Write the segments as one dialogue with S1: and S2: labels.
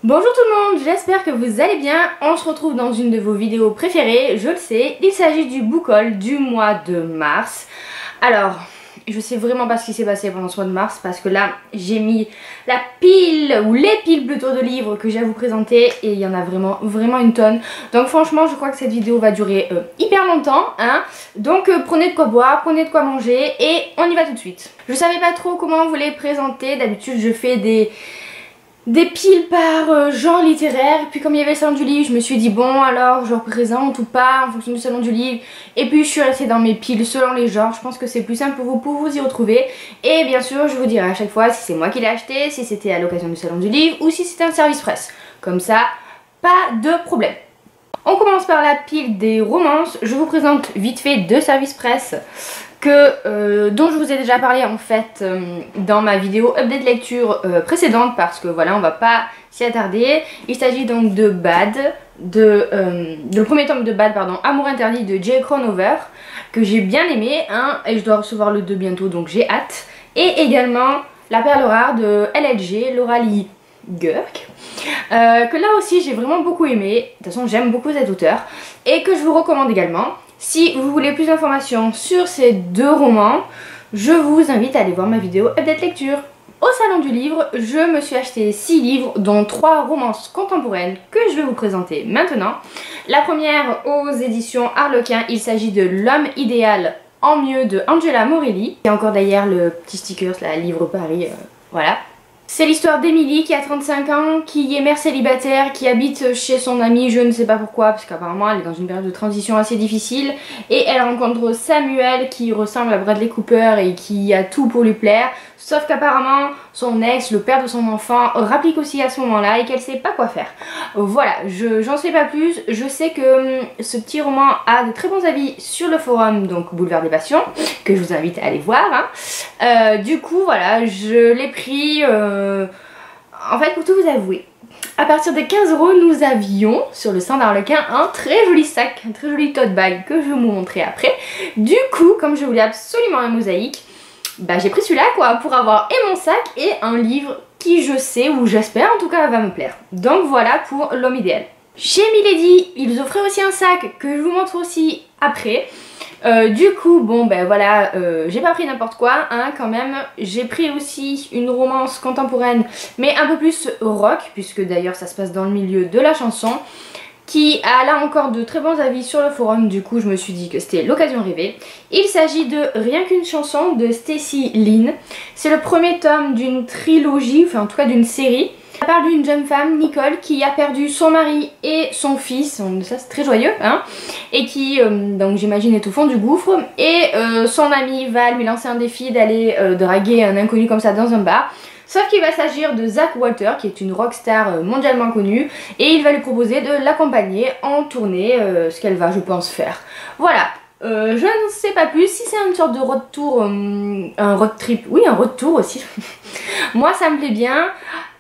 S1: Bonjour tout le monde, j'espère que vous allez bien. On se retrouve dans une de vos vidéos préférées, je le sais, il s'agit du book haul du mois de mars. Alors, je sais vraiment pas ce qui s'est passé pendant ce mois de mars parce que là, j'ai mis la pile, ou les piles plutôt de livres que j'ai à vous présenter et il y en a vraiment une tonne. Donc franchement, je crois que cette vidéo va durer hyper longtemps, hein. Donc prenez de quoi boire, prenez de quoi manger et on y va tout de suite. Je savais pas trop comment vous les présenter, d'habitude je fais des piles par genre littéraire, puis comme il y avait le salon du livre, je me suis dit bon alors je représente ou pas en fonction du salon du livre, et puis je suis restée dans mes piles selon les genres. Je pense que c'est plus simple pour vous y retrouver, et bien sûr je vous dirai à chaque fois si c'est moi qui l'ai acheté, si c'était à l'occasion du salon du livre ou si c'était un service presse, comme ça pas de problème. On commence par la pile des romances. Je vous présente vite fait deux services presse dont je vous ai déjà parlé en fait dans ma vidéo update lecture précédente, parce que voilà, on va pas s'y attarder. Il s'agit donc de Bad, le premier tome de Bad, pardon, Amour interdit de Jay Crownover, que j'ai bien aimé, hein, et je dois recevoir le 2 bientôt, donc j'ai hâte. Et également La perle rare de LLG, Laura Lee Gurk, que là aussi j'ai vraiment beaucoup aimé. De toute façon j'aime beaucoup cet auteur et que je vous recommande également. Si vous voulez plus d'informations sur ces deux romans, je vous invite à aller voir ma vidéo update lecture. Au salon du livre, je me suis acheté 6 livres dont 3 romances contemporaines que je vais vous présenter maintenant. La première aux éditions Harlequin, il s'agit de L'homme idéal en mieux de Angela Morelli. Il y a encore d'ailleurs le petit sticker, là, livre Paris, voilà. C'est l'histoire d'Emily qui a 35 ans, qui est mère célibataire, qui habite chez son amie, je ne sais pas pourquoi, parce qu'apparemment elle est dans une période de transition assez difficile, et elle rencontre Samuel qui ressemble à Bradley Cooper et qui a tout pour lui plaire, sauf qu'apparemment son ex, le père de son enfant, rapplique aussi à ce moment-là et qu'elle sait pas quoi faire. Voilà, j'en sais pas plus. Je sais que ce petit roman a de très bons avis sur le forum, donc Boulevard des Passions, que je vous invite à aller voir, hein. Du coup voilà, je l'ai pris en fait, pour tout vous avouer, à partir de 15 €, nous avions sur le stand d'Harlequin un très joli sac, un très joli tote bag que je vais vous montrer après. Du coup, comme je voulais absolument un mosaïque, bah j'ai pris celui-là quoi, pour avoir et mon sac et un livre qui, je sais, ou j'espère en tout cas, va me plaire. Donc voilà pour L'homme idéal. Chez Milady, ils offraient aussi un sac que je vous montre aussi après. Du coup, bon ben voilà, j'ai pas pris n'importe quoi, hein, quand même. J'ai pris aussi une romance contemporaine, mais un peu plus rock, puisque d'ailleurs ça se passe dans le milieu de la chanson, qui a là encore de très bons avis sur le forum. Du coup je me suis dit que c'était l'occasion rêvée. Il s'agit de Rien qu'une chanson de Stacy Lynn. C'est le premier tome d'une trilogie, enfin en tout cas d'une série. Ça parle d'une jeune femme, Nicole, qui a perdu son mari et son fils, ça c'est très joyeux, hein, et qui, donc j'imagine, est au fond du gouffre, et son ami va lui lancer un défi d'aller draguer un inconnu comme ça dans un bar. Sauf qu'il va s'agir de Zach Walter, qui est une rockstar mondialement connue, et il va lui proposer de l'accompagner en tournée, ce qu'elle va, je pense, faire. Voilà. Je ne sais pas plus, si c'est une sorte de road tour, un road trip, oui un road tour aussi, moi ça me plaît bien.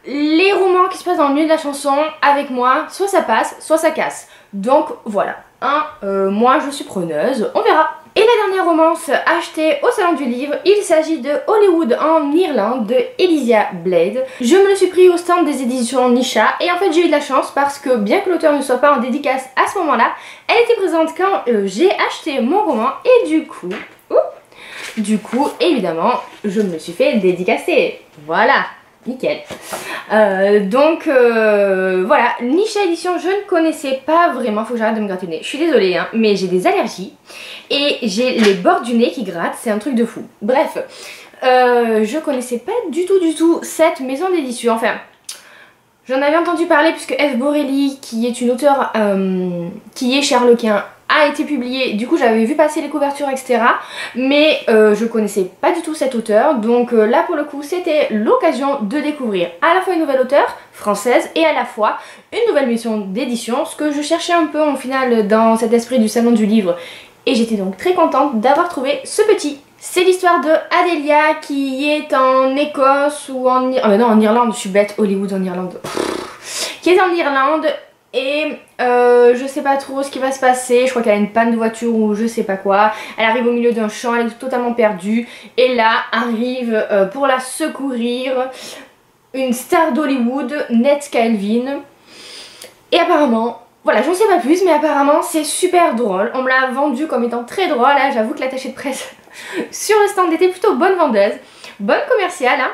S1: Les romans qui se passent dans le milieu de la chanson, avec moi, soit ça passe, soit ça casse. Donc voilà, hein, moi je suis preneuse, on verra. Et la dernière romance achetée au salon du livre, il s'agit de Hollywood en Irlande de Elysia Blade. Je me le suis pris au stand des éditions Nisha et en fait j'ai eu de la chance parce que bien que l'auteur ne soit pas en dédicace à ce moment-là, elle était présente quand j'ai acheté mon roman et du coup, évidemment, je me suis fait dédicacer. Voilà. Nickel. Donc voilà, Nisha Édition, je ne connaissais pas vraiment, faut que j'arrête de me gratter le nez. Je suis désolée, hein, mais j'ai des allergies et j'ai les bords du nez qui grattent, c'est un truc de fou. Bref, je connaissais pas du tout cette maison d'édition, enfin... J'en avais entendu parler puisque F. Borelli, qui est une auteure qui est chez Harlequin, a été publiée. Du coup j'avais vu passer les couvertures etc. Mais je connaissais pas du tout cet auteur. Donc là pour le coup c'était l'occasion de découvrir à la fois une nouvelle auteure française et à la fois une nouvelle maison d'édition. Ce que je cherchais un peu en final dans cet esprit du salon du livre. Et j'étais donc très contente d'avoir trouvé ce petit. C'est l'histoire de Adelia qui est en Écosse ou en... Ah bah non, en Irlande, je suis bête, Hollywood en Irlande. Qui est en Irlande et je sais pas trop ce qui va se passer. Je crois qu'elle a une panne de voiture ou je sais pas quoi. Elle arrive au milieu d'un champ, elle est totalement perdue. Et là arrive pour la secourir une star d'Hollywood, Ned Calvin. Et apparemment, voilà, j'en sais pas plus, mais apparemment c'est super drôle. On me l'a vendu comme étant très drôle, hein. J'avoue que l'attachée de presse sur le stand était plutôt bonne vendeuse, bonne commerciale, hein.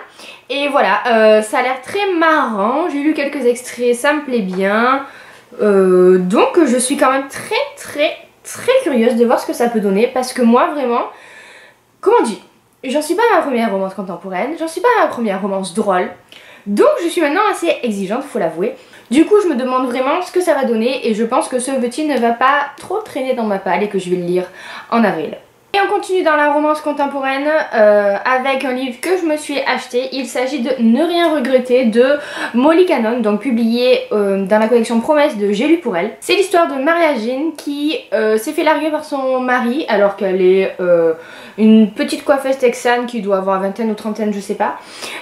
S1: Et voilà, ça a l'air très marrant. J'ai lu quelques extraits, ça me plaît bien. Donc je suis quand même très curieuse de voir ce que ça peut donner, parce que moi vraiment, comment dire, j'en suis pas à ma première romance contemporaine, j'en suis pas à ma première romance drôle, donc je suis maintenant assez exigeante, faut l'avouer. Du coup je me demande vraiment ce que ça va donner, et je pense que ce petit ne va pas trop traîner dans ma palle et que je vais le lire en avril. Et on continue dans la romance contemporaine avec un livre que je me suis acheté. Il s'agit de Ne rien regretter de Molly Cannon, donc publié dans la collection Promesse de J'ai lu pour elle. C'est l'histoire de Maria Jean qui s'est fait larguer par son mari alors qu'elle est une petite coiffeuse texane qui doit avoir vingtaine ou trentaine, je sais pas.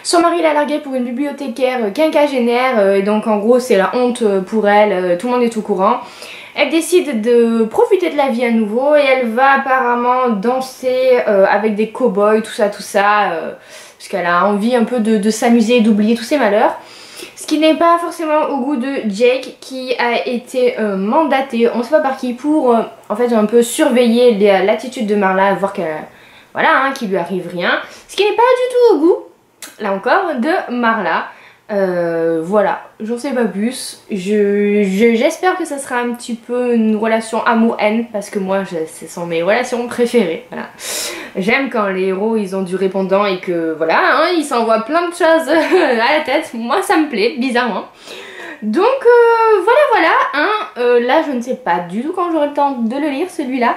S1: Son mari l'a larguée pour une bibliothécaire quinquagénaire et donc en gros c'est la honte pour elle, tout le monde est au courant. Elle décide de profiter de la vie à nouveau et elle va apparemment danser avec des cow-boys, tout ça, parce qu'elle a envie un peu de s'amuser et d'oublier tous ses malheurs. Ce qui n'est pas forcément au goût de Jake qui a été mandaté, on ne sait pas par qui, pour en fait un peu surveiller l'attitude de Marla, voir qu'elle, voilà, hein, qu'il lui arrive rien. Ce qui n'est pas du tout au goût, là encore, de Marla. Voilà, j'en sais pas plus. J'espère que ça sera un petit peu une relation amour-haine, parce que moi ce sont mes relations préférées. Voilà. J'aime quand les héros ils ont du répondant et que voilà, hein, ils s'envoient plein de choses à la tête. Moi ça me plaît, bizarrement. Donc voilà, hein, là je ne sais pas du tout quand j'aurai le temps de le lire celui-là,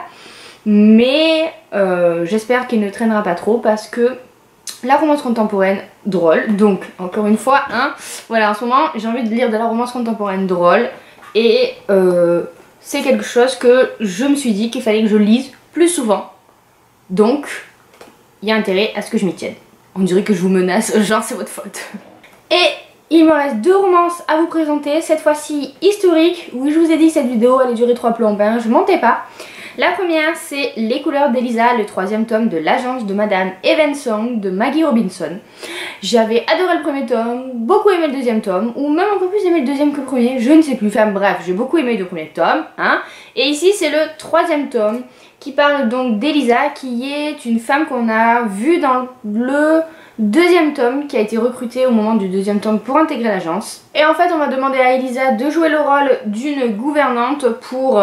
S1: mais j'espère qu'il ne traînera pas trop, parce que la romance contemporaine drôle, donc encore une fois, hein, voilà, en ce moment j'ai envie de lire de la romance contemporaine drôle, et c'est quelque chose que je me suis dit qu'il fallait que je lise plus souvent, donc il y a intérêt à ce que je m'y tienne. On dirait que je vous menace, genre c'est votre faute. Et il me reste 2 romances à vous présenter, cette fois-ci historiques. Oui, je vous ai dit que cette vidéo allait durer 3 plombes, hein, je mentais pas. La première, c'est Les couleurs d'Elisa, le 3e tome de L'agence de Madame Evensong de Maggie Robinson. J'avais adoré le premier tome, beaucoup aimé le 2e tome, ou même un peu plus aimé le 2e que le premier, je ne sais plus. Enfin bref, j'ai beaucoup aimé le premier tome, hein. Et ici, c'est le 3e tome qui parle donc d'Elisa, qui est une femme qu'on a vue dans le 2e tome, qui a été recrutée au moment du 2e tome pour intégrer l'agence. Et en fait, on va demander à Elisa de jouer le rôle d'une gouvernante pour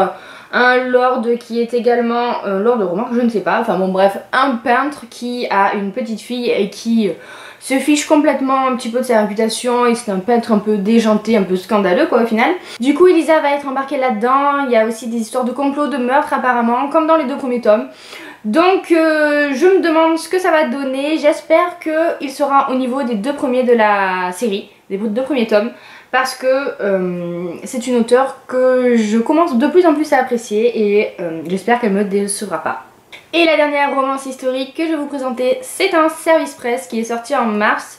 S1: un lord qui est également lord de roman, je ne sais pas, enfin bon bref, un peintre qui a une petite fille et qui se fiche complètement un petit peu de sa réputation, et c'est un peintre un peu déjanté, un peu scandaleux quoi au final. Du coup Elisa va être embarquée là-dedans, il y a aussi des histoires de complot, de meurtre apparemment, comme dans les 2 premiers tomes. Donc je me demande ce que ça va donner, j'espère qu'il sera au niveau des 2 premiers de la série, des 2 premiers tomes, parce que c'est une auteure que je commence de plus en plus à apprécier, et j'espère qu'elle me décevra pas. Et la dernière romance historique que je vais vous présenter, c'est un service presse qui est sorti en mars,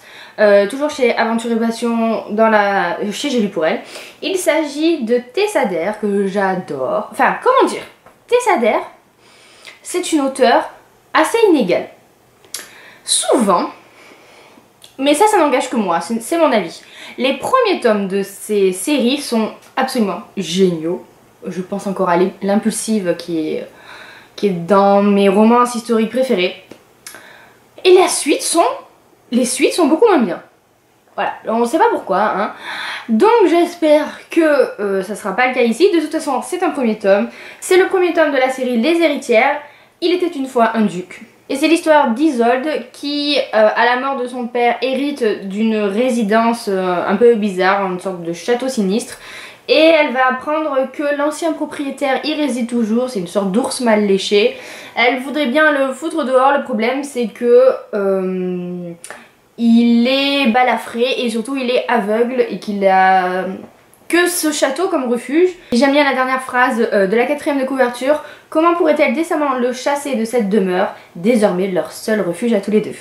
S1: toujours chez Aventure et Passion, chez J'ai lu pour elle. Il s'agit de Tessa Dare, que j'adore. Enfin, comment dire, Tessa Dare, c'est une auteure assez inégale. Souvent, mais ça n'engage que moi, c'est mon avis. Les premiers tomes de ces séries sont absolument géniaux. Je pense encore à L'Impulsive qui est dans mes romances historiques préférés. Et les suites sont beaucoup moins bien. Voilà, on ne sait pas pourquoi, hein. Donc j'espère que ça sera pas le cas ici. De toute façon, c'est un premier tome. C'est le premier tome de la série Les Héritières. Il était une fois un duc. Et c'est l'histoire d'Isolde qui, à la mort de son père, hérite d'une résidence un peu bizarre, une sorte de château sinistre. Et elle va apprendre que l'ancien propriétaire y réside toujours, c'est une sorte d'ours mal léché. Elle voudrait bien le foutre dehors, le problème c'est que il est balafré et surtout il est aveugle et qu'il a que ce château comme refuge. J'aime bien la dernière phrase de la 4e de couverture. Comment pourrait-elle décemment le chasser de cette demeure, désormais leur seul refuge à tous les 2.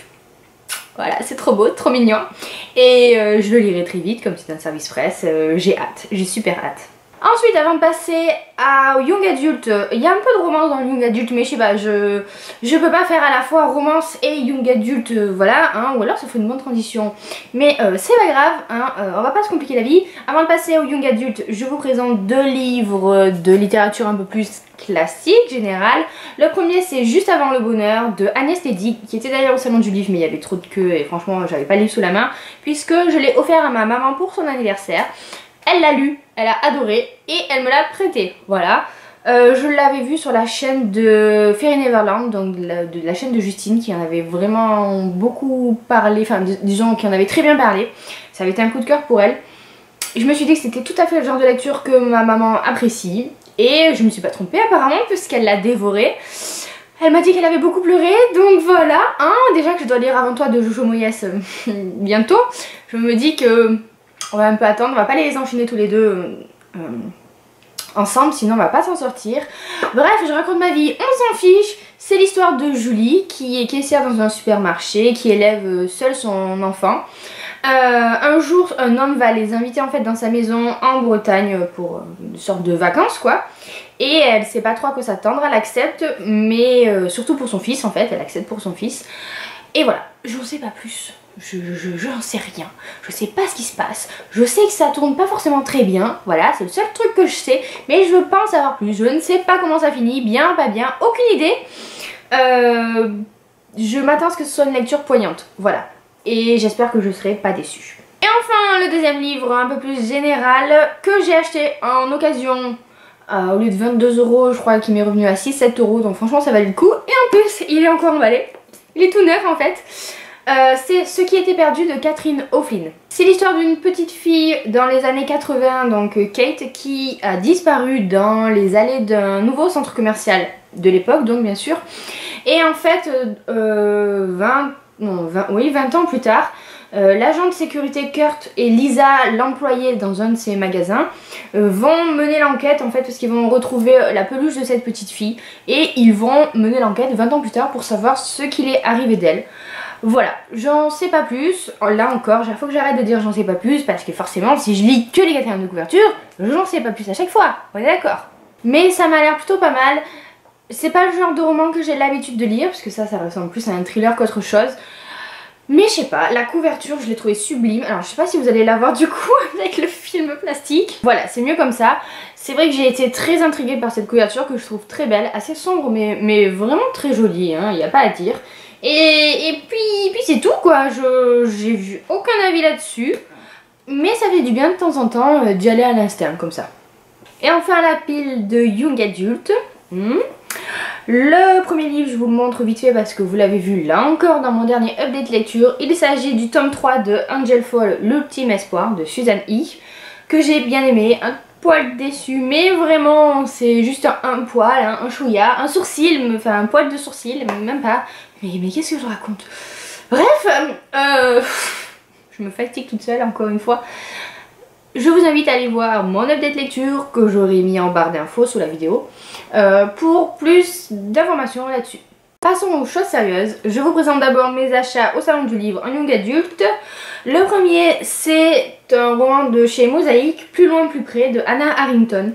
S1: Voilà, c'est trop beau, trop mignon. Et je le lirai très vite, comme c'est un service presse, j'ai hâte, j'ai super hâte. Ensuite, avant de passer au young adulte, il y a un peu de romance dans le young adulte, mais je sais pas, je peux pas faire à la fois romance et young adulte, voilà, hein, ou alors ça fait une bonne transition. Mais c'est pas grave, hein, on va pas se compliquer la vie. Avant de passer au young adulte, je vous présente 2 livres de littérature un peu plus classique, générale. Le premier, c'est Juste avant le bonheur de Agnès Lédy, qui était d'ailleurs au salon du livre, mais il y avait trop de queue et franchement, j'avais pas le livre sous la main, puisque je l'ai offert à ma maman pour son anniversaire. Elle l'a lu, elle a adoré et elle me l'a prêté, voilà. Je l'avais vu sur la chaîne de Fairy Neverland, donc de la chaîne de Justine, qui en avait vraiment beaucoup parlé, enfin disons qui en avait très bien parlé. Ça avait été un coup de cœur pour elle. Et je me suis dit que c'était tout à fait le genre de lecture que ma maman apprécie. Et je me suis pas trompée apparemment, puisqu'elle l'a dévoré. Elle m'a dit qu'elle avait beaucoup pleuré, donc voilà, hein, déjà que je dois lire Avant toi de Jojo Moyes bientôt. Je me dis que on va un peu attendre, on va pas les enchaîner tous les deux ensemble, sinon on va pas s'en sortir. Bref, je raconte ma vie, on s'en fiche. C'est l'histoire de Julie qui est caissière dans un supermarché, qui élève seule son enfant. Un jour, un homme va les inviter en fait dans sa maison en Bretagne pour une sorte de vacances quoi. Et elle sait pas trop à quoi s'attendre, elle accepte, mais surtout pour son fils en fait, elle accepte pour son fils. Et voilà, je n'en sais pas plus. Je n'en sais rien, je sais pas ce qui se passe, je sais que ça tourne pas forcément très bien, voilà, c'est le seul truc que je sais, mais je veux pas en savoir plus, je ne sais pas comment ça finit, bien, pas bien, aucune idée. Je m'attends à ce que ce soit une lecture poignante, voilà, et j'espère que je serai pas déçue. Et enfin, le deuxième livre, un peu plus général, que j'ai acheté en occasion, au lieu de 22 €, je crois qu'il m'est revenu à 6-7 €, donc franchement ça valait le coup, et en plus, il est encore emballé, il est tout neuf en fait. C'est Ce qui était perdu de Catherine O'Flynn. C'est l'histoire d'une petite fille dans les années 80, donc Kate, qui a disparu dans les allées d'un nouveau centre commercial de l'époque, donc bien sûr. Et en fait, 20 ans plus tard, l'agent de sécurité Kurt et Lisa, l'employée dans un de ces magasins, vont mener l'enquête en fait parce qu'ils vont retrouver la peluche de cette petite fille et ils vont mener l'enquête 20 ans plus tard pour savoir ce qu'il est arrivé d'elle. Voilà, j'en sais pas plus, là encore, il faut que j'arrête de dire j'en sais pas plus parce que forcément si je lis que les quatrièmes de couverture, j'en sais pas plus à chaque fois, on est d'accord. Mais ça m'a l'air plutôt pas mal, c'est pas le genre de roman que j'ai l'habitude de lire parce que ça ressemble plus à un thriller qu'autre chose. Mais je sais pas, la couverture je l'ai trouvée sublime, alors je sais pas si vous allez la voir du coup avec le film plastique. Voilà, c'est mieux comme ça. C'est vrai que j'ai été très intriguée par cette couverture que je trouve très belle, assez sombre mais vraiment très jolie, hein, y a pas à dire. Et puis c'est tout quoi, j'ai vu aucun avis là-dessus, mais ça fait du bien de temps en temps d'y aller à l'instinct comme ça. Et enfin la pile de Young Adult. Le premier livre je vous le montre vite fait parce que vous l'avez vu là encore dans mon dernier update lecture. Il s'agit du tome 3 de Angel Fall, l'ultime espoir de Susan E. que j'ai bien aimé, un poil déçu mais vraiment c'est juste un poil, hein, un chouïa, un sourcil, enfin un poil de sourcil, même pas. Mais qu'est-ce que je raconte? Bref, je me fatigue toute seule encore une fois. Je vous invite à aller voir mon update lecture que j'aurai mis en barre d'infos sous la vidéo pour plus d'informations là-dessus. Passons aux choses sérieuses. Je vous présente d'abord mes achats au salon du livre en young adulte. Le premier c'est un roman de chez Mosaïque, Plus loin plus près de Hannah Harrington.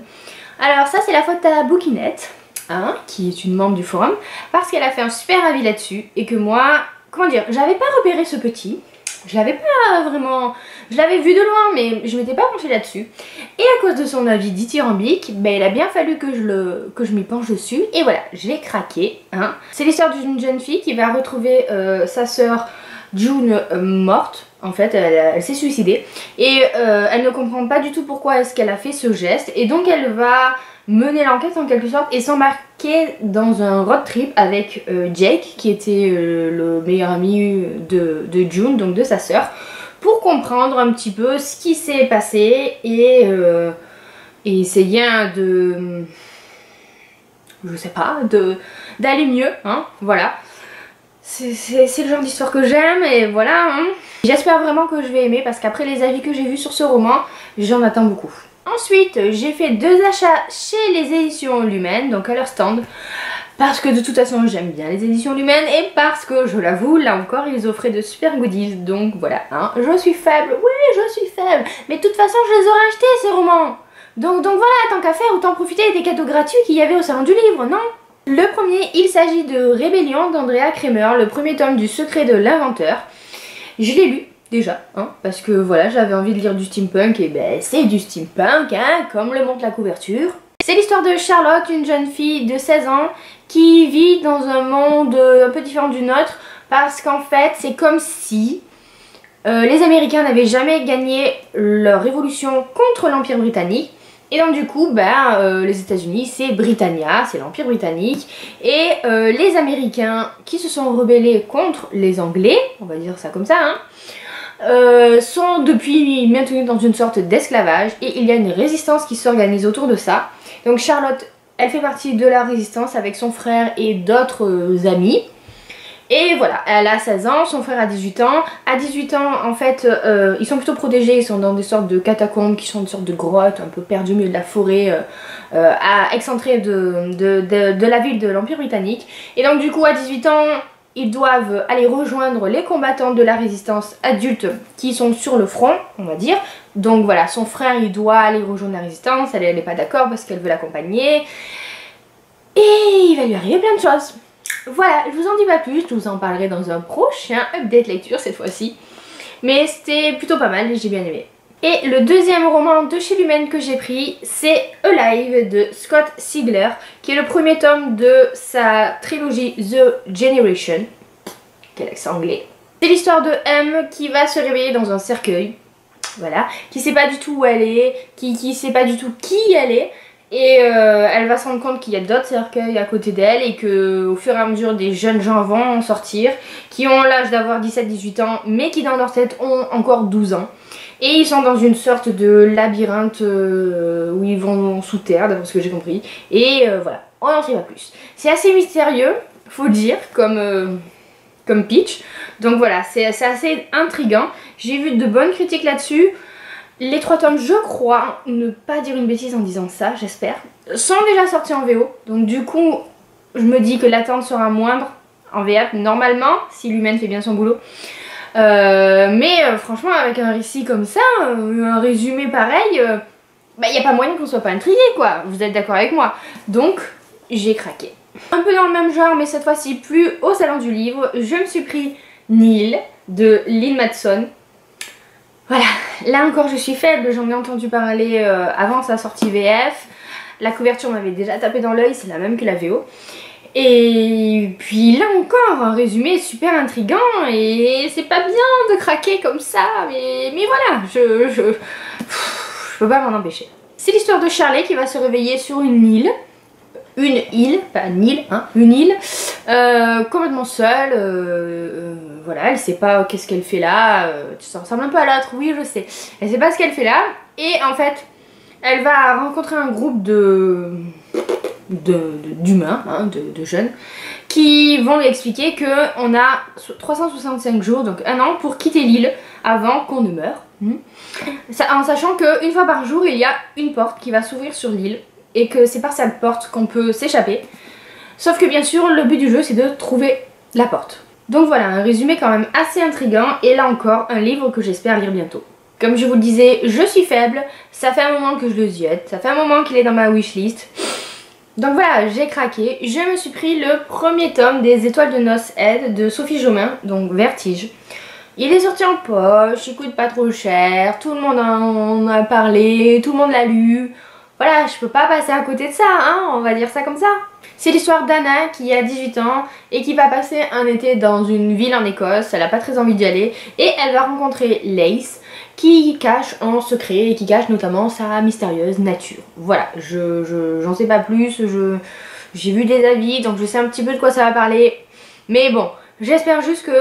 S1: Alors ça c'est la faute à Bookinette. Hein, qui est une membre du forum, parce qu'elle a fait un super avis là-dessus et que moi, comment dire, j'avais pas repéré ce petit, je l'avais pas vraiment, je l'avais vu de loin mais je m'étais pas penchée là-dessus et à cause de son avis dithyrambique, ben, il a bien fallu que je m'y penche dessus et voilà, j'ai craqué. Hein. C'est l'histoire d'une jeune fille qui va retrouver sa sœur June morte. En fait, elle s'est suicidée et elle ne comprend pas du tout pourquoi est-ce qu'elle a fait ce geste et donc elle va mener l'enquête en quelque sorte et s'embarquer dans un road trip avec Jake qui était le meilleur ami de June, donc de sa sœur, pour comprendre un petit peu ce qui s'est passé et essayer de, je sais pas, d'aller mieux, hein, voilà. C'est le genre d'histoire que j'aime et voilà, hein. J'espère vraiment que je vais aimer parce qu'après les avis que j'ai vus sur ce roman, j'en attends beaucoup. Ensuite, j'ai fait 2 achats chez les éditions Lumen, donc à leur stand, parce que de toute façon j'aime bien les éditions Lumen et parce que, je l'avoue, là encore ils offraient de super goodies, donc voilà, hein, je suis faible, oui je suis faible, mais de toute façon je les aurais achetés ces romans, Donc voilà, tant qu'à faire, autant profiter des cadeaux gratuits qu'il y avait au salon du livre, non? Le premier, il s'agit de Rébellion d'Andrea Cremer, le premier tome du Secret de l'inventeur. Je l'ai lu déjà, hein, parce que voilà, j'avais envie de lire du steampunk et ben c'est du steampunk, hein, comme le montre la couverture. C'est l'histoire de Charlotte, une jeune fille de 16 ans qui vit dans un monde un peu différent du nôtre, parce qu'en fait c'est comme si les Américains n'avaient jamais gagné leur révolution contre l'Empire britannique. Et donc du coup, les États-Unis, c'est Britannia, c'est l'Empire britannique. Et les Américains qui se sont rebellés contre les Anglais, on va dire ça comme ça, hein, sont depuis maintenus dans une sorte d'esclavage. Et il y a une résistance qui s'organise autour de ça. Donc Charlotte, elle fait partie de la résistance avec son frère et d'autres amis. Et voilà, elle a 16 ans, son frère a 18 ans. À 18 ans, en fait, ils sont plutôt protégés, ils sont dans des sortes de catacombes qui sont des sortes de grottes un peu perdues au milieu de la forêt, excentrées de la ville de l'Empire britannique. Et donc du coup, à 18 ans, ils doivent aller rejoindre les combattants de la résistance adultes qui sont sur le front, on va dire. Donc voilà, son frère, il doit aller rejoindre la résistance, elle n'est pas d'accord parce qu'elle veut l'accompagner. Et il va lui arriver plein de choses. Voilà, je vous en dis pas plus, je vous en parlerai dans un prochain update lecture cette fois-ci. Mais c'était plutôt pas mal, j'ai bien aimé. Et le deuxième roman de chez Lumen que j'ai pris, c'est Alive de Scott Sigler, qui est le premier tome de sa trilogie The Generation. Quel accent anglais. C'est l'histoire de M qui va se réveiller dans un cercueil, voilà, qui sait pas du tout où elle est, qui sait pas du tout qui elle est. Et elle va se rendre compte qu'il y a d'autres cercueils à côté d'elle et que au fur et à mesure des jeunes gens vont en sortir, qui ont l'âge d'avoir 17-18 ans mais qui dans leur tête ont encore 12 ans. Et ils sont dans une sorte de labyrinthe où ils vont sous terre d'après ce que j'ai compris. Et voilà, on n'en sait pas plus. C'est assez mystérieux, faut le dire, comme pitch. Donc voilà, c'est assez intriguant. J'ai vu de bonnes critiques là-dessus. Les 3 tomes, je crois, ne pas dire une bêtise en disant ça, j'espère, sont déjà sortis en VO. Donc du coup, je me dis que l'attente sera moindre en VF, normalement, si Lumen fait bien son boulot. Franchement, avec un récit comme ça, un résumé pareil, il n'y a pas moyen qu'on soit pas intrigué, quoi. Vous êtes d'accord avec moi? Donc, j'ai craqué. Un peu dans le même genre, mais cette fois-ci plus au salon du livre, je me suis pris Neil de Lynn Matson. Voilà, là encore je suis faible, j'en ai entendu parler avant sa sortie VF. La couverture m'avait déjà tapé dans l'œil, c'est la même que la VO. Et puis là encore, un résumé super intriguant et c'est pas bien de craquer comme ça, mais voilà, je peux pas m'en empêcher. C'est l'histoire de Charlie qui va se réveiller sur une île. Une île, pas Nil, hein, une île, complètement seule, voilà, elle sait pas qu'est-ce qu'elle fait là, ça ressemble un peu à l'autre, oui je sais, elle sait pas ce qu'elle fait là, et en fait, elle va rencontrer un groupe d'humains, hein, de jeunes, qui vont lui expliquer qu'on a 365 jours, donc 1 an, pour quitter l'île avant qu'on ne meure, en sachant qu'une fois par jour, il y a une porte qui va s'ouvrir sur l'île, et que c'est par cette porte qu'on peut s'échapper. Sauf que bien sûr, le but du jeu, c'est de trouver la porte. Donc voilà, un résumé quand même assez intriguant, et là encore, un livre que j'espère lire bientôt. Comme je vous le disais, je suis faible, ça fait un moment que je le ziote, ça fait un moment qu'il est dans ma wishlist. Donc voilà, j'ai craqué, je me suis pris le premier tome des Étoiles de Noces Ed de Sophie Jomain, donc Vertige. Il est sorti en poche, il coûte pas trop cher, tout le monde en a parlé, tout le monde l'a lu. Voilà, je peux pas passer à côté de ça, hein, on va dire ça comme ça. C'est l'histoire d'Anna qui a 18 ans et qui va passer un été dans une ville en Écosse, elle a pas très envie d'y aller, et elle va rencontrer Lace qui cache un secret et qui cache notamment sa mystérieuse nature. Voilà, j'en sais pas plus, j'ai vu des avis donc je sais un petit peu de quoi ça va parler, mais bon, j'espère juste que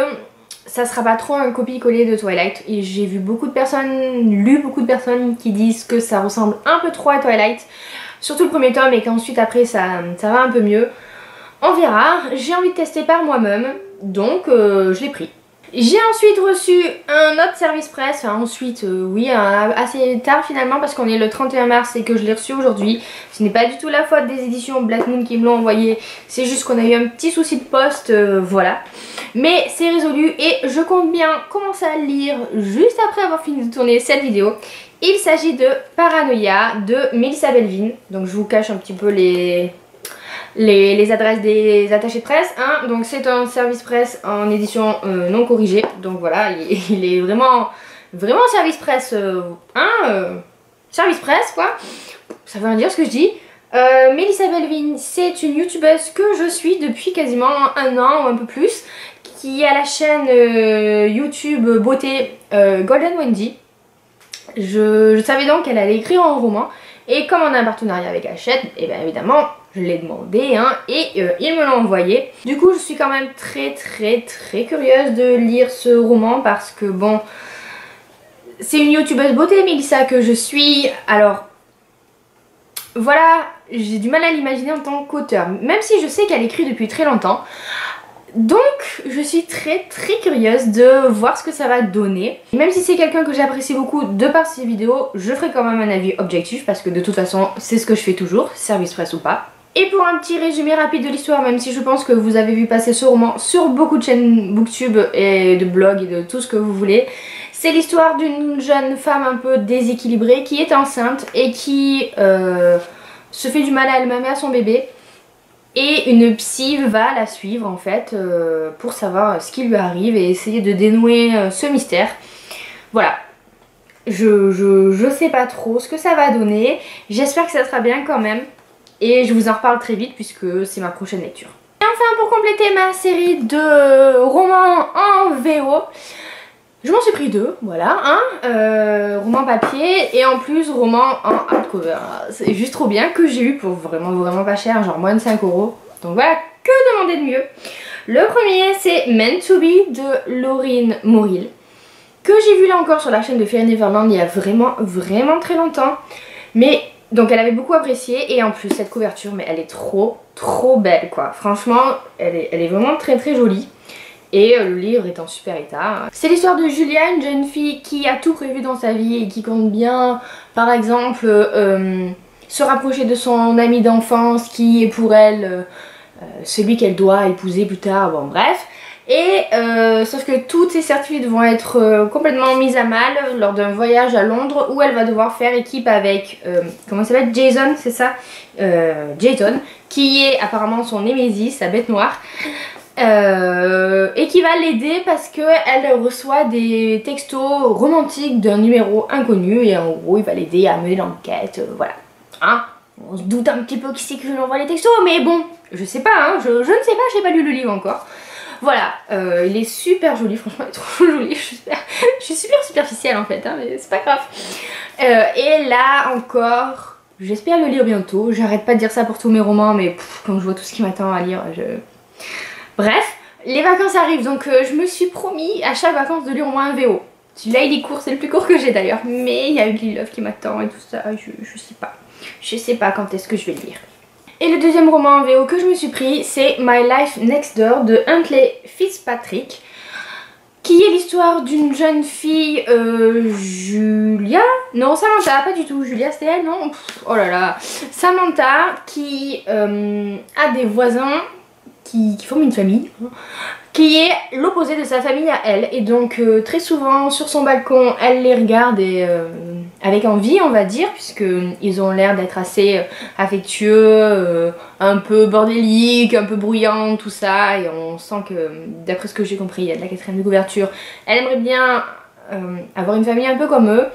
S1: ça sera pas trop un copier-coller de Twilight. Et j'ai vu beaucoup de personnes, lu beaucoup de personnes qui disent que ça ressemble un peu trop à Twilight. Surtout le premier tome et qu'ensuite après ça va un peu mieux. On verra, j'ai envie de tester par moi-même, donc je l'ai pris. J'ai ensuite reçu un autre service presse, enfin ensuite oui assez tard finalement parce qu'on est le 31 mars et que je l'ai reçu aujourd'hui. Ce n'est pas du tout la faute des éditions Black Moon qui me l'ont envoyé, c'est juste qu'on a eu un petit souci de poste, voilà. Mais c'est résolu et je compte bien commencer à le lire juste après avoir fini de tourner cette vidéo. Il s'agit de Paranoia de Melissa Belvin. Donc je vous cache un petit peu les adresses des attachés de presse. Hein. Donc c'est un service presse en édition non corrigée. Donc voilà, il est vraiment service presse. Service presse quoi. Ça veut rien dire ce que je dis. Melissa Belvin, c'est une youtubeuse que je suis depuis quasiment un an ou un peu plus, qui a la chaîne YouTube beauté Golden Wendy. Je savais donc qu'elle allait écrire un roman, et comme on a un partenariat avec Hachette, et bien évidemment je l'ai demandé hein, et ils me l'ont envoyé. Du coup je suis quand même très curieuse de lire ce roman parce que bon, c'est une youtubeuse beauté Melissa que je suis, alors voilà, j'ai du mal à l'imaginer en tant qu'auteur, même si je sais qu'elle écrit depuis très longtemps. Donc je suis très curieuse de voir ce que ça va donner. Même si c'est quelqu'un que j'apprécie beaucoup de par ses vidéos, je ferai quand même un avis objectif parce que de toute façon c'est ce que je fais toujours, service presse ou pas. Et pour un petit résumé rapide de l'histoire, même si je pense que vous avez vu passer ce roman sur beaucoup de chaînes booktube et de blogs et de tout ce que vous voulez, c'est l'histoire d'une jeune femme un peu déséquilibrée qui est enceinte et qui se fait du mal à elle-même et à son bébé. Et une psy va la suivre en fait pour savoir ce qui lui arrive et essayer de dénouer ce mystère. Voilà. Je sais pas trop ce que ça va donner. J'espère que ça sera bien quand même. Et je vous en reparle très vite puisque c'est ma prochaine lecture. Et enfin pour compléter ma série de romans en VO, je m'en suis pris deux, voilà, roman papier et en plus roman en hardcover. C'est juste trop bien, que j'ai eu pour vraiment pas cher, genre moins de 5 €. Donc voilà, que demander de mieux. Le premier c'est Meant to Be de Laurine Morrill, que j'ai vu là encore sur la chaîne de Fairy Neverland il y a vraiment très longtemps. Mais donc elle avait beaucoup apprécié et en plus cette couverture, mais elle est trop belle quoi. Franchement, elle est vraiment très jolie. Et le livre est en super état. C'est l'histoire de Julia, une jeune fille qui a tout prévu dans sa vie et qui compte bien, par exemple, se rapprocher de son ami d'enfance qui est pour elle celui qu'elle doit épouser plus tard, bon bref. Et sauf que toutes ses certitudes vont être complètement mises à mal lors d'un voyage à Londres où elle va devoir faire équipe avec, comment ça s'appelle, Jason, c'est ça, Jayton, qui est apparemment son némésis, sa bête noire. Et qui va l'aider parce qu'elle reçoit des textos romantiques d'un numéro inconnu et en gros il va l'aider à mener l'enquête, voilà. Hein, on se doute un petit peu qui c'est qui lui envoie les textos, mais bon, je sais pas, hein, je ne sais pas, j'ai pas lu le livre encore. Voilà, il est super joli, franchement il est trop joli, je suis super superficielle en fait, hein, mais c'est pas grave. Et là encore, j'espère le lire bientôt, j'arrête pas de dire ça pour tous mes romans, mais quand je vois tout ce qui m'attend à lire, Bref, les vacances arrivent donc je me suis promis à chaque vacances de lire au moins un VO. Celui-là il est court, c'est le plus court que j'ai d'ailleurs, mais il y a Ugly Love qui m'attend et tout ça, je sais pas quand est-ce que je vais le lire. Et le deuxième roman en VO que je me suis pris, c'est My Life Next Door de Huntley Fitzpatrick, qui est l'histoire d'une jeune fille, Julia, non Samantha, pas du tout, Julia c'était elle, non, oh là là, Samantha qui a des voisins qui forment une famille, qui est l'opposé de sa famille à elle, et donc très souvent sur son balcon elle les regarde et avec envie on va dire, puisqu'ils ont l'air d'être assez affectueux, un peu bordéliques, un peu bruyants, tout ça, et on sent que d'après ce que j'ai compris, il y a de la quatrième de couverture, elle aimerait bien avoir une famille un peu comme eux.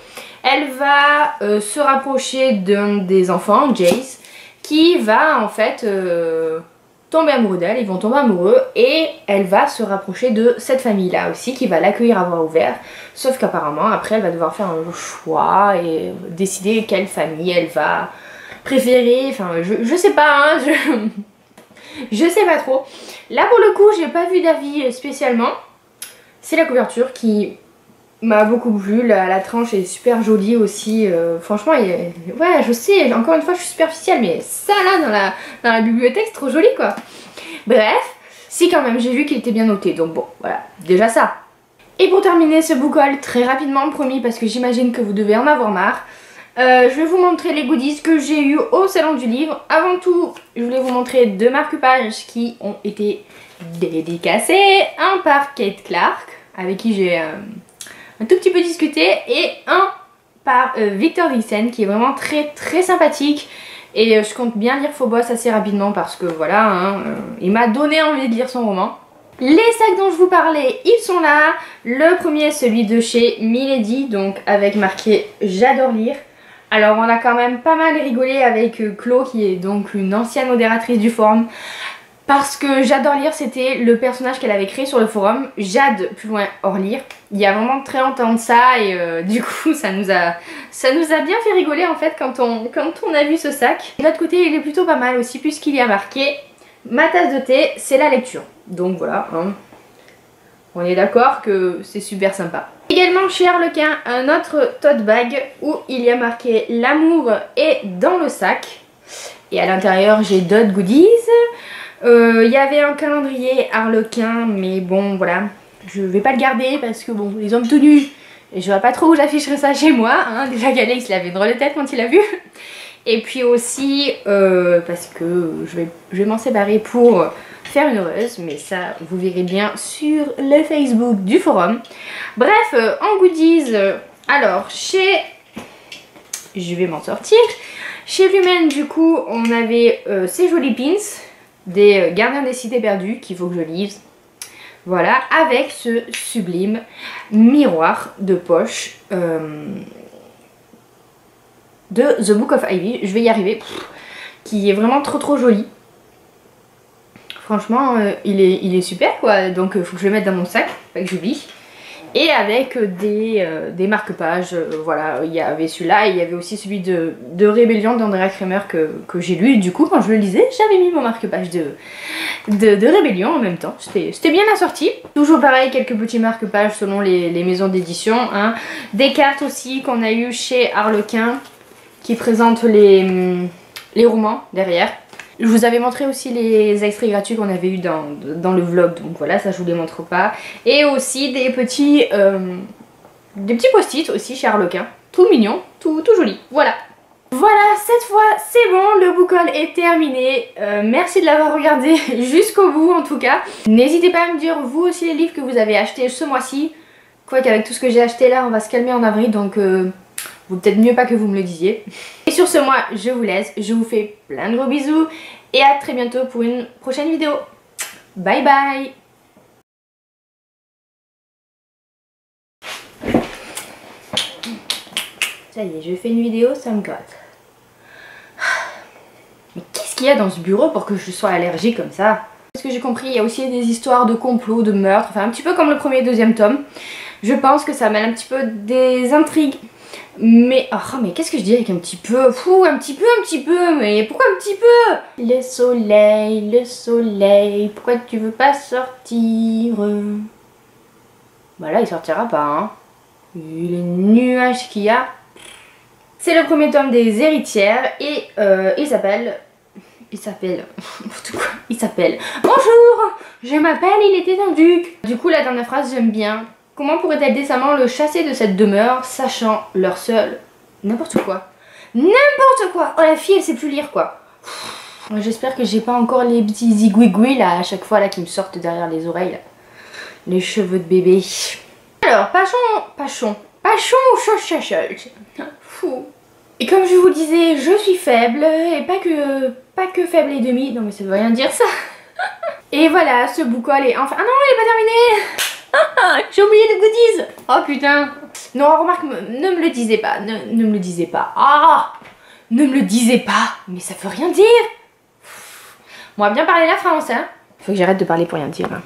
S1: Elle va se rapprocher d'un des enfants, Jace, qui va en fait tomber amoureux d'elle, ils vont tomber amoureux et elle va se rapprocher de cette famille là aussi qui va l'accueillir à bras ouverts, sauf qu'apparemment après elle va devoir faire un choix et décider quelle famille elle va préférer, enfin je sais pas, hein, je sais pas trop. Là pour le coup j'ai pas vu d'avis spécialement, c'est la couverture qui m'a beaucoup plu, la tranche est super jolie aussi, franchement ouais je sais, encore une fois je suis superficielle, mais ça là dans la bibliothèque c'est trop joli quoi. Bref, si quand même j'ai vu qu'il était bien noté, donc bon voilà, déjà ça. Et pour terminer ce book haul très rapidement, promis parce que j'imagine que vous devez en avoir marre, je vais vous montrer les goodies que j'ai eu au salon du livre. Avant tout je voulais vous montrer deux marque-pages qui ont été dédicacés, un par Kate Clark avec qui j'ai un tout petit peu discuté, et un par Victor Vicen qui est vraiment très sympathique. Et je compte bien lire Phobos assez rapidement parce que voilà, hein, il m'a donné envie de lire son roman. Les sacs dont je vous parlais, ils sont là. Le premier, celui de chez Milady, donc avec marqué j'adore lire. Alors on a quand même pas mal rigolé avec Chloé qui est donc une ancienne modératrice du forum. Parce que j'adore lire, c'était le personnage qu'elle avait créé sur le forum. Jade, plus loin, hors lire. Il y a vraiment très longtemps de ça et du coup ça nous a bien fait rigoler en fait quand on a vu ce sac. De l'autre côté il est plutôt pas mal aussi puisqu'il y a marqué ma tasse de thé c'est la lecture. Donc voilà, hein. On est d'accord que c'est super sympa. Également chez Harlequin un autre tote bag où il y a marqué l'amour est dans le sac. Et à l'intérieur j'ai d'autres goodies. Il y avait un calendrier Harlequin, mais bon voilà, je vais pas le garder parce que bon, les hommes tout nus, et je vois pas trop où j'afficherai ça chez moi, hein. Déjà qu'Alex il avait une drôle de tête quand il l'a vu. Et puis aussi parce que je vais m'en séparer pour faire une heureuse, mais ça vous verrez bien sur le Facebook du forum. Bref, en goodies, alors chez... je vais m'en sortir. Chez Lumen du coup on avait ces jolis pins des gardiens des cités perdues qu'il faut que je lise. Voilà, avec ce sublime miroir de poche de The Book of Ivy. Je vais y arriver. Qui est vraiment trop joli. Franchement, il est super quoi. Donc il faut que je le mette dans mon sac, pas que j'oublie. Et avec des marque-pages, voilà, il y avait celui-là et il y avait aussi celui de Rébellion d'Andrea Kremer que j'ai lu. Et du coup, quand je le lisais, j'avais mis mon marque-page de Rébellion en même temps. C'était bien assorti. Toujours pareil, quelques petits marque-pages selon les maisons d'édition. Hein. Des cartes aussi qu'on a eu chez Harlequin qui présentent les romans derrière. Je vous avais montré aussi les extraits gratuits qu'on avait eu dans le vlog, donc voilà, ça je vous les montre pas. Et aussi des petits post-it aussi chez Harlequin, tout mignon, tout joli, voilà. Voilà, cette fois c'est bon, le book haul est terminé. Merci de l'avoir regardé jusqu'au bout en tout cas. N'hésitez pas à me dire vous aussi les livres que vous avez achetés ce mois-ci. Quoique avec tout ce que j'ai acheté là, on va se calmer en avril, donc vaut peut-être mieux pas que vous me le disiez. Et sur ce, moi, je vous laisse. Je vous fais plein de gros bisous. Et à très bientôt pour une prochaine vidéo. Bye bye. Ça y est, je fais une vidéo, ça me gratte. Mais qu'est-ce qu'il y a dans ce bureau pour que je sois allergique comme ça? Parce que j'ai compris, il y a aussi des histoires de complot, de meurtre. Enfin, un petit peu comme le premier et deuxième tome. Je pense que ça mêle un petit peu des intrigues. Mais, oh, mais qu'est-ce que je dis avec un petit peu? Fou, un petit peu, mais pourquoi un petit peu? Le soleil, pourquoi tu veux pas sortir? Bah là, il sortira pas, hein. Vu les nuages qu'il y a. C'est le premier tome des héritières et il s'appelle... Bonjour, je m'appelle, il était un duc. Du coup, la dernière phrase, j'aime bien. Comment pourrait-elle décemment le chasser de cette demeure, sachant leur seul... N'importe quoi. N'importe quoi. Oh la fille, elle sait plus lire quoi. J'espère que j'ai pas encore les petits zigouigouis là à chaque fois là qui me sortent derrière les oreilles là. Les cheveux de bébé. Alors, Pachon ou Chochacholte. Fou. Et comme je vous le disais, je suis faible et pas que faible et demi. Non mais ça veut rien dire ça. Et voilà, ce book haul est enfin... Ah non, il est pas terminé. J'ai oublié les goodies. Oh putain. Non, remarque, ne me le disez pas. Ne me le disez pas. Ah, ne me le disez pas. Mais ça veut rien dire. Moi, bien parler la France, hein. Faut que j'arrête de parler pour rien dire. Hein.